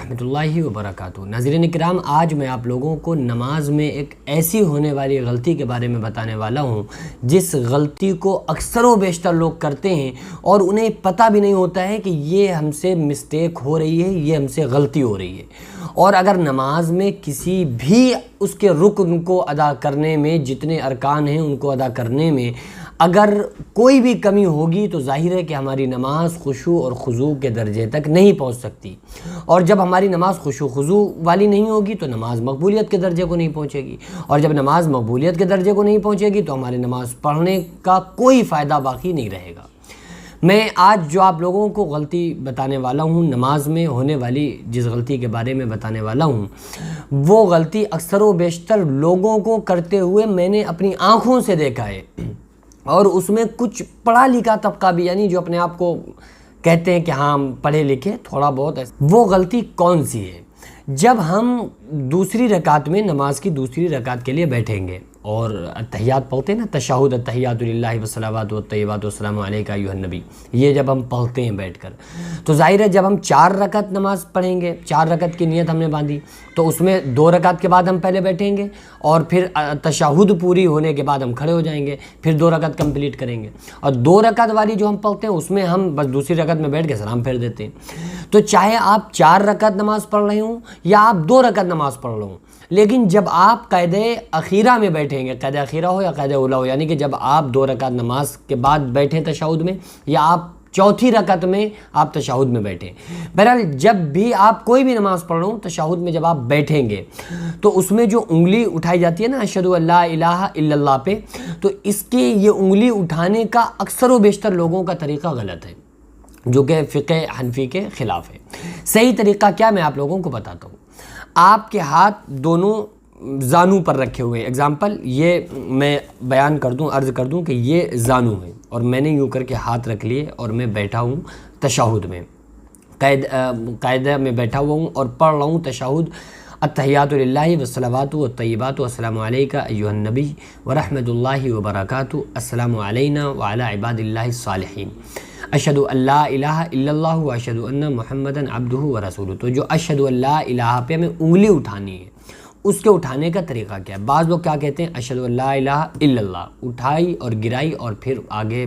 ورحمۃ اللہ وبرکاتہ۔ ناظرین کرام، آج میں آپ لوگوں کو نماز میں ایک ایسی ہونے والی غلطی کے بارے میں بتانے والا ہوں جس غلطی کو اکثر و بیشتر لوگ کرتے ہیں اور انہیں پتہ بھی نہیں ہوتا ہے کہ یہ ہم سے مسٹیک ہو رہی ہے، یہ ہم سے غلطی ہو رہی ہے۔ اور اگر نماز میں کسی بھی اس کے رکن کو ادا کرنے میں، جتنے ارکان ہیں ان کو ادا کرنے میں اگر کوئی بھی کمی ہوگی تو ظاہر ہے کہ ہماری نماز خشوع اور خضوع کے درجے تک نہیں پہنچ سکتی، اور جب ہماری نماز خشوع خضوع والی نہیں ہوگی تو نماز مقبولیت کے درجے کو نہیں پہنچے گی، اور جب نماز مقبولیت کے درجے کو نہیں پہنچے گی تو ہماری نماز پڑھنے کا کوئی فائدہ باقی نہیں رہے گا۔ میں آج جو آپ لوگوں کو غلطی بتانے والا ہوں، نماز میں ہونے والی جس غلطی کے بارے میں بتانے والا ہوں، وہ غلطی اکثر و بیشتر لوگوں کو کرتے ہوئے میں نے اپنی آنکھوں سے دیکھا ہے، اور اس میں کچھ پڑھا لکھا طبقہ بھی، یعنی جو اپنے آپ کو کہتے ہیں کہ ہاں پڑھے لکھے تھوڑا بہت ہے۔ وہ غلطی کون سی ہے؟ جب ہم دوسری رکعت میں، نماز کی دوسری رکعت کے لیے بیٹھیں گے اور اتحیات پڑھتے ہیں نا، تشہد التحیات للہ والصلوات والطیبات والسلام علیک ایھا النبی، یہ جب ہم پڑھتے ہیں بیٹھ کر، تو ظاہر ہے جب ہم 4 رکعت نماز پڑھیں گے، 4 رکعت کی نیت ہم نے باندھی، تو اس میں 2 رکعت کے بعد ہم پہلے بیٹھیں گے اور پھر تشہد پوری ہونے کے بعد ہم کھڑے ہو جائیں گے، پھر 2 رکعت کمپلیٹ کریں گے، اور 2 رکعت والی جو ہم پڑھتے ہیں اس میں ہم بس دوسری رکعت میں بیٹھ کے سلام پھیر دیتے ہیں۔ تو چاہے آپ 4 رکعت نماز پڑھ رہے ہوں یا آپ 2 رکعت نماز پڑھ رہے ہوں، لیکن جب آپ قاعدہ اخیرہ میں بیٹھیں گے، قاعدہ اخیرہ ہو یا قاعدہ اولیٰ ہو، یعنی کہ جب آپ 2 رکعت نماز کے بعد بیٹھیں تشہد میں، یا آپ چوتھی رکعت میں آپ تشہد میں بیٹھیں، بہرحال جب بھی آپ کوئی بھی نماز پڑھ رہے ہوں، تشہد میں جب آپ بیٹھیں گے تو اس میں جو انگلی اٹھائی جاتی ہے نا اشہد ان لا الہ الا اللہ پہ، تو اس کے یہ انگلی اٹھانے کا اکثر و بیشتر لوگوں کا طریقہ غلط ہے، جو کہ فقہ حنفی کے خلاف ہے۔ صحیح طریقہ کیا، میں آپ لوگوں کو بتاتا ہوں۔ آپ کے ہاتھ دونوں زانو پر رکھے ہوئے ہیں، اگزامپل یہ میں بیان کر دوں، عرض کر دوں کہ یہ زانو ہے اور میں نے یوں کر کے ہاتھ رکھ لیے اور میں بیٹھا ہوں تشہد میں، قاعدہ میں بیٹھا ہوا ہوں اور پڑھ رہا ہوں تشہد التحیات للہ والصلوات والطیبات والسلام علیک ایھا النبی ورحمۃ اللہ وبرکاتہ، السلام علینا وعلی عباد اللہ الصالحین، اشہد ان لا الہ الا اللہ واشہد ان محمدا عبدہ ورسولہ۔ تو جو اشہد ان لا الہ پہ ہمیں انگلی اٹھانی ہے، اس کے اٹھانے کا طریقہ کیا ہے؟ بعض لوگ کیا کہتے ہیں، اشہد ان لا الہ الا اللہ، اٹھائی اور گرائی اور پھر آگے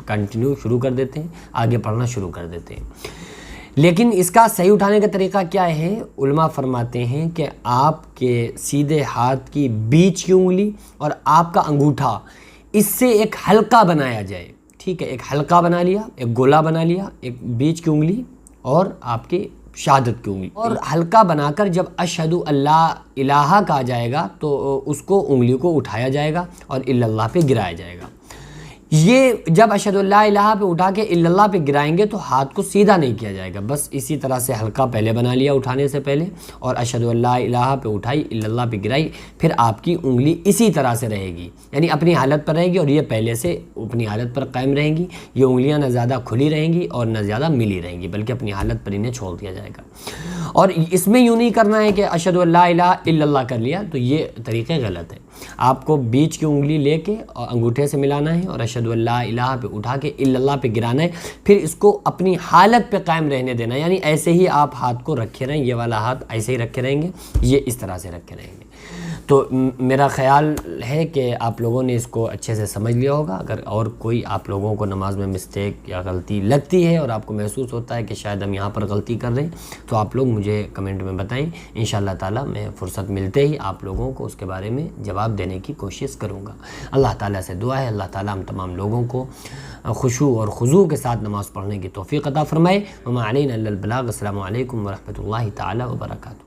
کنٹینیو شروع کر دیتے ہیں، آگے پڑھنا شروع کر دیتے ہیں۔ لیکن اس کا صحیح اٹھانے کا طریقہ کیا ہے؟ علماء فرماتے ہیں کہ آپ کے سیدھے ہاتھ کی بیچ کی انگلی اور آپ کا انگوٹھا، اس سے ایک حلقہ بنایا جائے، ٹھیک ہے، ایک حلقہ بنا لیا، ایک گولا بنا لیا، ایک بیچ کی انگلی اور آپ کی شہادت کی انگلی، اور حلقہ بنا کر جب اشہد ان لا الہ کہا جائے گا تو اس کو انگلی کو اٹھایا جائے گا اور الا اللہ پہ گرایا جائے گا۔ یہ جب اشہد ان لا الہ پہ اٹھا کے الا اللہ پہ گرائیں گے تو ہاتھ کو سیدھا نہیں کیا جائے گا، بس اسی طرح سے حلقہ پہلے بنا لیا اٹھانے سے پہلے، اور اشہد ان لا الہ پہ اٹھائی، الا اللہ پہ گرائی، پھر آپ کی انگلی اسی طرح سے رہے گی، یعنی اپنی حالت پر رہے گی، اور یہ پہلے سے اپنی حالت پر قائم رہیں گی، یہ انگلیاں نہ زیادہ کھلی رہیں گی اور نہ زیادہ ملی رہیں گی، بلکہ اپنی حالت پر انہیں چھوڑ دیا جائے گا۔ اور اس میں یوں نہیں کرنا ہے کہ اشہد ان لا الہ الا اللہ کر لیا، تو یہ طریقے غلط ہے۔ آپ کو بیچ کی انگلی لے کے اور انگوٹھے سے ملانا ہے اور اشہد ان لا الہ پہ اٹھا کے الا اللہ پہ گرانا ہے، پھر اس کو اپنی حالت پہ قائم رہنے دینا ہے، یعنی ایسے ہی آپ ہاتھ کو رکھے رہیں، یہ والا ہاتھ ایسے ہی رکھے رہیں گے، یہ اس طرح سے رکھے رہیں گے۔ تو میرا خیال ہے کہ آپ لوگوں نے اس کو اچھے سے سمجھ لیا ہوگا۔ اگر اور کوئی آپ لوگوں کو نماز میں مسٹیک یا غلطی لگتی ہے اور آپ کو محسوس ہوتا ہے کہ شاید ہم یہاں پر غلطی کر رہے ہیں، تو آپ لوگ مجھے کمنٹ میں بتائیں، انشاءاللہ تعالیٰ میں فرصت ملتے ہی آپ لوگوں کو اس کے بارے میں جواب دینے کی کوشش کروں گا۔ اللہ تعالیٰ سے دعا ہے اللہ تعالیٰ ہم تمام لوگوں کو خشوع اور خضوع کے ساتھ نماز پڑھنے کی توفیق عطا فرمائے۔ وما علینا الا البلاغ۔ السلام علیکم ورحمۃ اللہ تعالیٰ وبرکاتہ۔